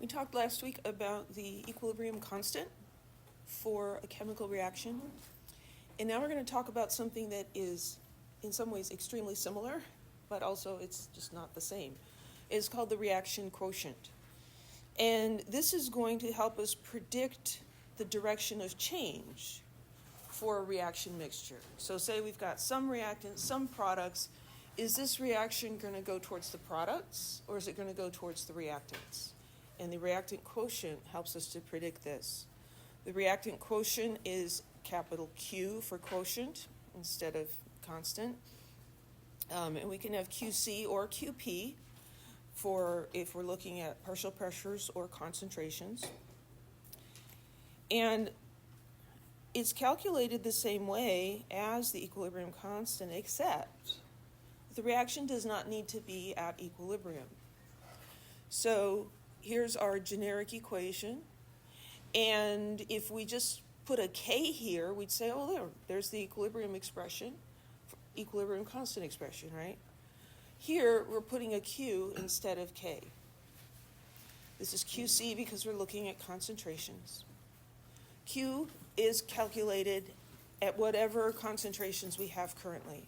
We talked last week about the equilibrium constant for a chemical reaction. And now we're going to talk about something that is in some ways extremely similar, but also it's just not the same. It's called the reaction quotient. And this is going to help us predict the direction of change for a reaction mixture. So say we've got some reactants, some products. Is this reaction going to go towards the products or is it going to go towards the reactants? And the reactant quotient helps us to predict this. The reactant quotient is capital Q for quotient instead of constant. And we can have QC or QP for if we're looking at partial pressures or concentrations. And it's calculated the same way as the equilibrium constant, except the reaction does not need to be at equilibrium. So here's our generic equation. And if we just put a K here, we'd say, oh, there's the equilibrium expression, equilibrium constant expression, right? Here, we're putting a Q instead of K. This is QC because we're looking at concentrations. Q is calculated at whatever concentrations we have currently.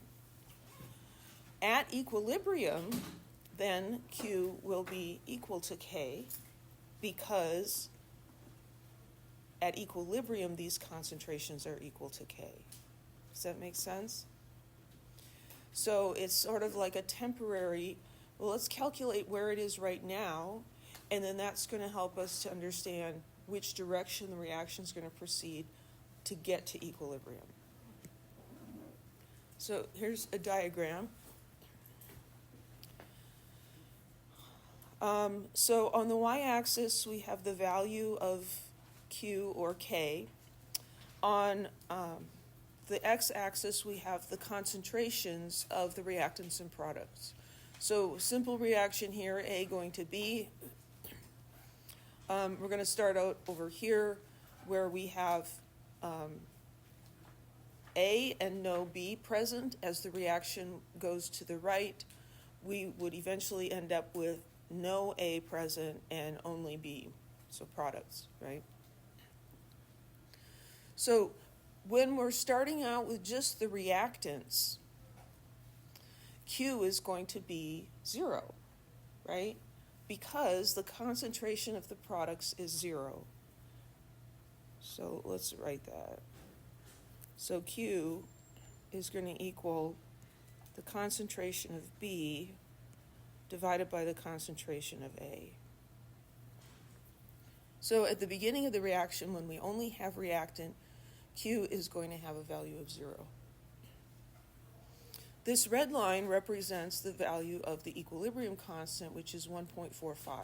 At equilibrium, then Q will be equal to K because at equilibrium, these concentrations are equal to K. Does that make sense? So it's sort of like a temporary, well, let's calculate where it is right now, and then that's going to help us to understand which direction the reaction is going to proceed to get to equilibrium. So here's a diagram. So on the y-axis, we have the value of Q or K. On the x-axis, we have the concentrations of the reactants and products. So simple reaction here, A going to B. We're going to start out over here where we have A and no B present. As the reaction goes to the right, we would eventually end up with no A present and only B, so products, right? So when we're starting out with just the reactants, Q is going to be 0, right? Because the concentration of the products is 0. So let's write that. So Q is going to equal the concentration of B divided by the concentration of A. So at the beginning of the reaction, when we only have reactant, Q is going to have a value of 0. This red line represents the value of the equilibrium constant, which is 1.45.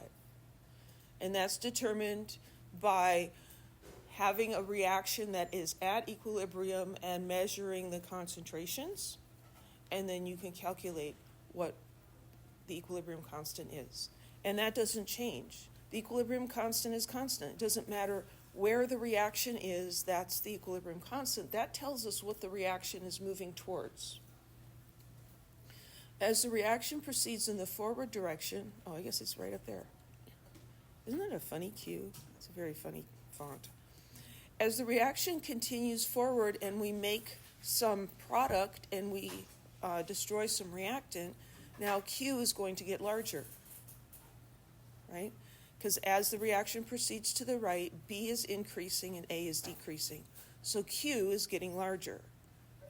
And that's determined by having a reaction that is at equilibrium and measuring the concentrations, and then you can calculate what the equilibrium constant is. And that doesn't change. The equilibrium constant is constant. It doesn't matter where the reaction is, that's the equilibrium constant. That tells us what the reaction is moving towards. As the reaction proceeds in the forward direction, I guess it's right up there. Isn't that a funny Q? It's a very funny font. As the reaction continues forward and we make some product and we destroy some reactant, now Q is going to get larger, right? Because as the reaction proceeds to the right, B is increasing and A is decreasing. So Q is getting larger.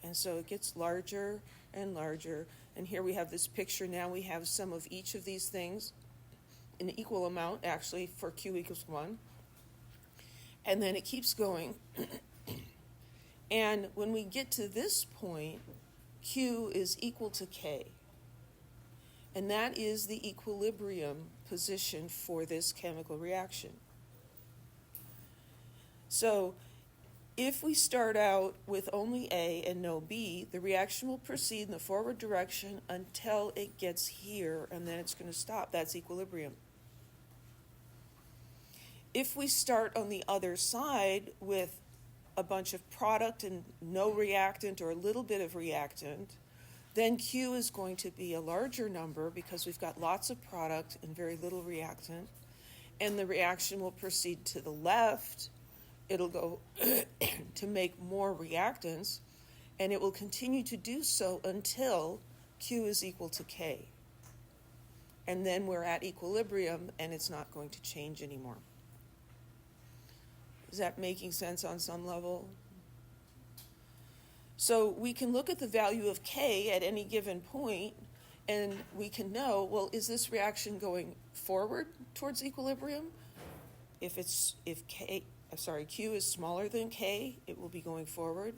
And so it gets larger and larger. And here we have this picture. Now we have some of each of these things, an equal amount actually for Q equals 1. And then it keeps going. And when we get to this point, Q is equal to K. And that is the equilibrium position for this chemical reaction. So if we start out with only A and no B, the reaction will proceed in the forward direction until it gets here, and then it's going to stop. That's equilibrium. If we start on the other side with a bunch of product and no reactant or a little bit of reactant, then Q is going to be a larger number because we've got lots of product and very little reactant. and the reaction will proceed to the left. It'll go to make more reactants, and it will continue to do so until Q is equal to K. And then we're at equilibrium, and it's not going to change anymore. Is that making sense on some level? So we can look at the value of K at any given point, and we can know, well, is this reaction going forward towards equilibrium? If Q is smaller than K, it will be going forward.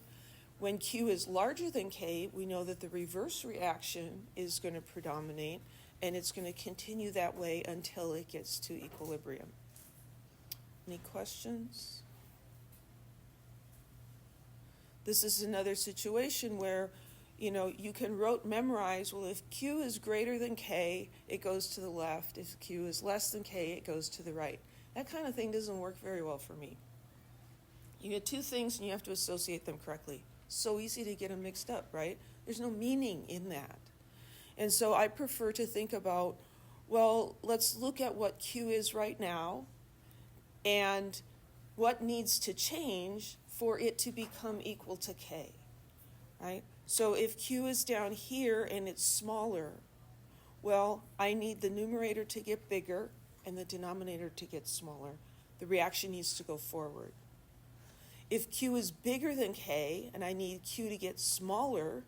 When Q is larger than K, we know that the reverse reaction is going to predominate, and it's going to continue that way until it gets to equilibrium. Any questions? This is another situation where, you can memorize, well, if Q is greater than K, it goes to the left. If Q is less than K, it goes to the right. That kind of thing doesn't work very well for me. You get two things and you have to associate them correctly. So easy to get them mixed up, right? There's no meaning in that. And so I prefer to think about, well, let's look at what Q is right now and what needs to change for it to become equal to K, right? So if Q is down here and it's smaller, well, I need the numerator to get bigger and the denominator to get smaller. The reaction needs to go forward. If Q is bigger than K and I need Q to get smaller,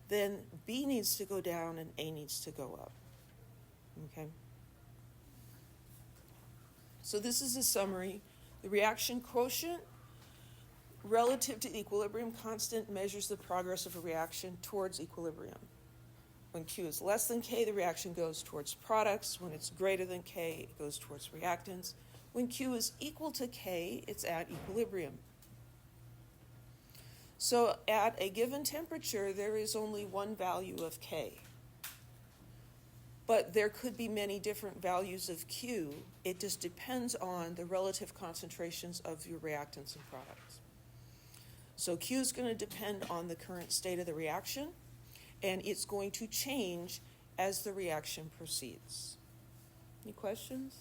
then B needs to go down and A needs to go up. Okay? So this is a summary. The reaction quotient relative to the equilibrium constant measures the progress of a reaction towards equilibrium. When Q is less than K, the reaction goes towards products. When it's greater than K, it goes towards reactants. When Q is equal to K, it's at equilibrium. So at a given temperature, there is only one value of K. But there could be many different values of Q. It just depends on the relative concentrations of your reactants and products. So Q is going to depend on the current state of the reaction, and it's going to change as the reaction proceeds. Any questions?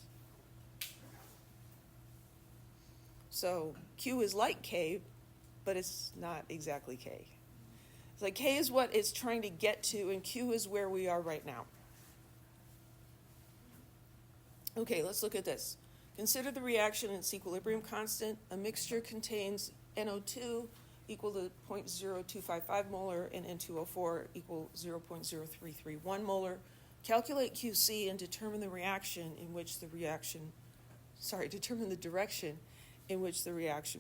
So Q is like K, but it's not exactly K. It's like K is what it's trying to get to, and Q is where we are right now. Okay, let's look at this. Consider the reaction and its equilibrium constant. A mixture contains NO2 equal to 0.0255 molar and N2O4 equal 0.0331 molar. Calculate QC and determine the direction in which the reaction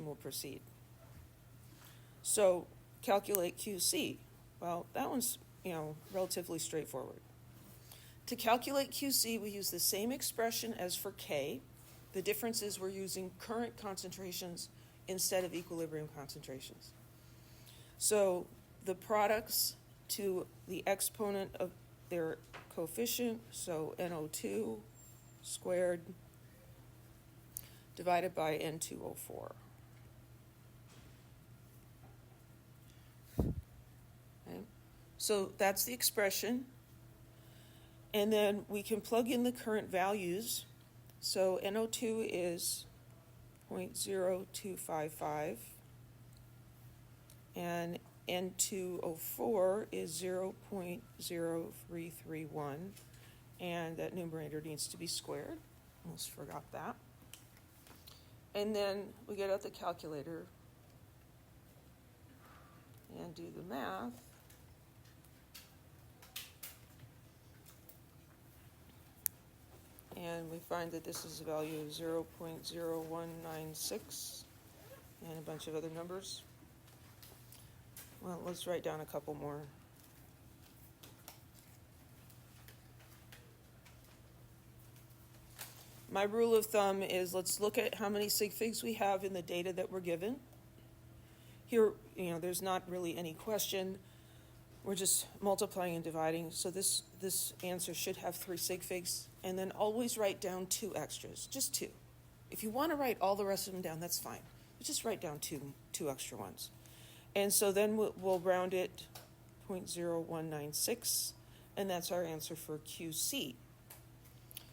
will proceed. So calculate QC. Well, that one's, relatively straightforward. To calculate QC, we use the same expression as for K. The difference is we're using current concentrations instead of equilibrium concentrations. So the products to the exponent of their coefficient, so NO2 squared divided by N2O4. Okay. So that's the expression. And then we can plug in the current values. So NO2 is 0.0255 and N2O4 is 0.0331, and that numerator needs to be squared. Almost forgot that. And then we get out the calculator and do the math. And we find that this is a value of 0.0196 and a bunch of other numbers. Well, let's write down a couple more. My rule of thumb is let's look at how many sig figs we have in the data that we're given. Here, there's not really any question. We're just multiplying and dividing. So this answer should have 3 sig figs. And then always write down 2 extras, just 2. If you want to write all the rest of them down, that's fine. But just write down two extra ones. And so then we'll round it 0.0196, and that's our answer for QC.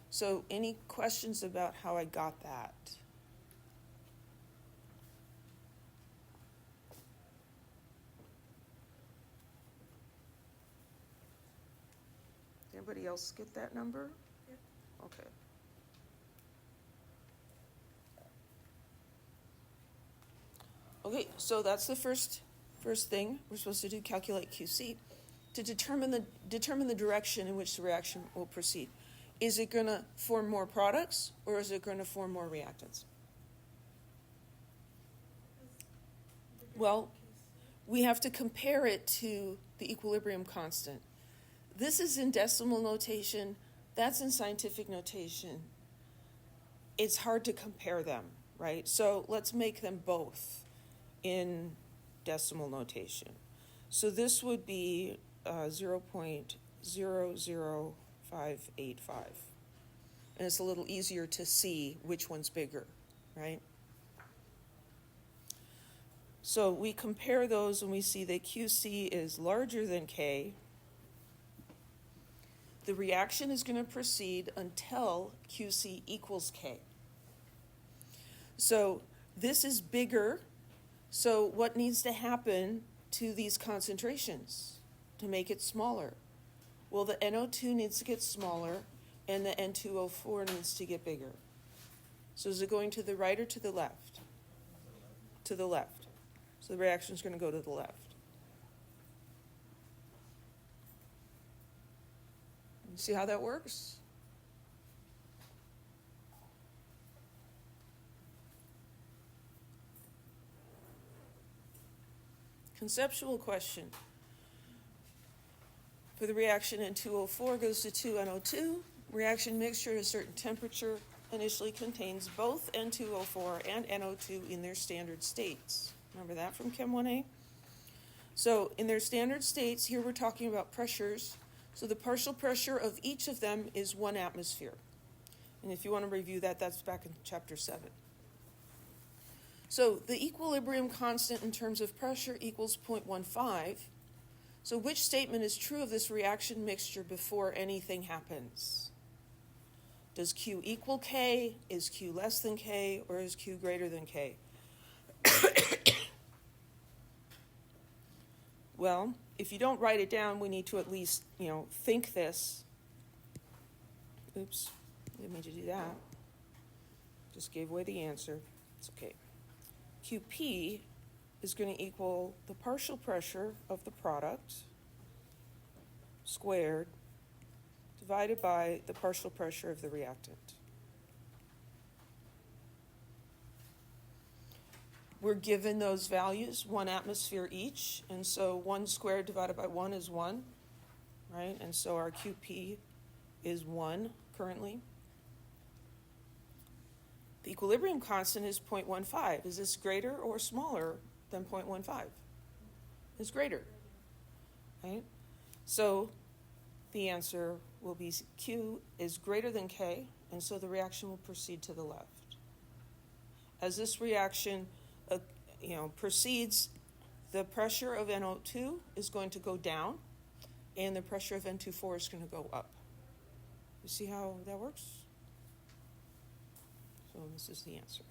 So any questions about how I got that? Anybody else get that number? Yep. Okay. Okay, so that's the first thing we're supposed to do, calculate QC, to determine the direction in which the reaction will proceed. Is it going to form more products, or is it going to form more reactants? Well, we have to compare it to the equilibrium constant. This is in decimal notation, that's in scientific notation. It's hard to compare them, right? So let's make them both in decimal notation. So this would be 0.00585. And it's a little easier to see which one's bigger, right? So we compare those and we see that QC is larger than K. The reaction is going to proceed until QC equals K. So this is bigger. So what needs to happen to these concentrations to make it smaller? Well, the NO2 needs to get smaller and the N2O4 needs to get bigger. So is it going to the right or to the left? To the left. So the reaction is going to go to the left. You see how that works? Conceptual question. For the reaction N2O4 goes to 2NO2, reaction mixture at a certain temperature initially contains both N2O4 and NO2 in their standard states. Remember that from Chem 1A? So in their standard states, here we're talking about pressures. So the partial pressure of each of them is 1 atmosphere. And if you want to review that, that's back in chapter 7. So the equilibrium constant in terms of pressure equals 0.15. So which statement is true of this reaction mixture before anything happens? Does Q equal K? Is Q less than K? Or is Q greater than K? Well, if you don't write it down, we need to at least, think this. Oops, didn't mean to do that. Just gave away the answer. It's okay. QP is going to equal the partial pressure of the product squared divided by the partial pressure of the reactant. We're given those values, 1 atmosphere each, and so 1 squared divided by 1 is 1, right? And so our QP is 1 currently. The equilibrium constant is 0.15. Is this greater or smaller than 0.15? It's greater, right? So the answer will be Q is greater than K, and so the reaction will proceed to the left. As this reaction proceeds, the pressure of NO2 is going to go down, and the pressure of N24 is going to go up. You see how that works? So this is the answer.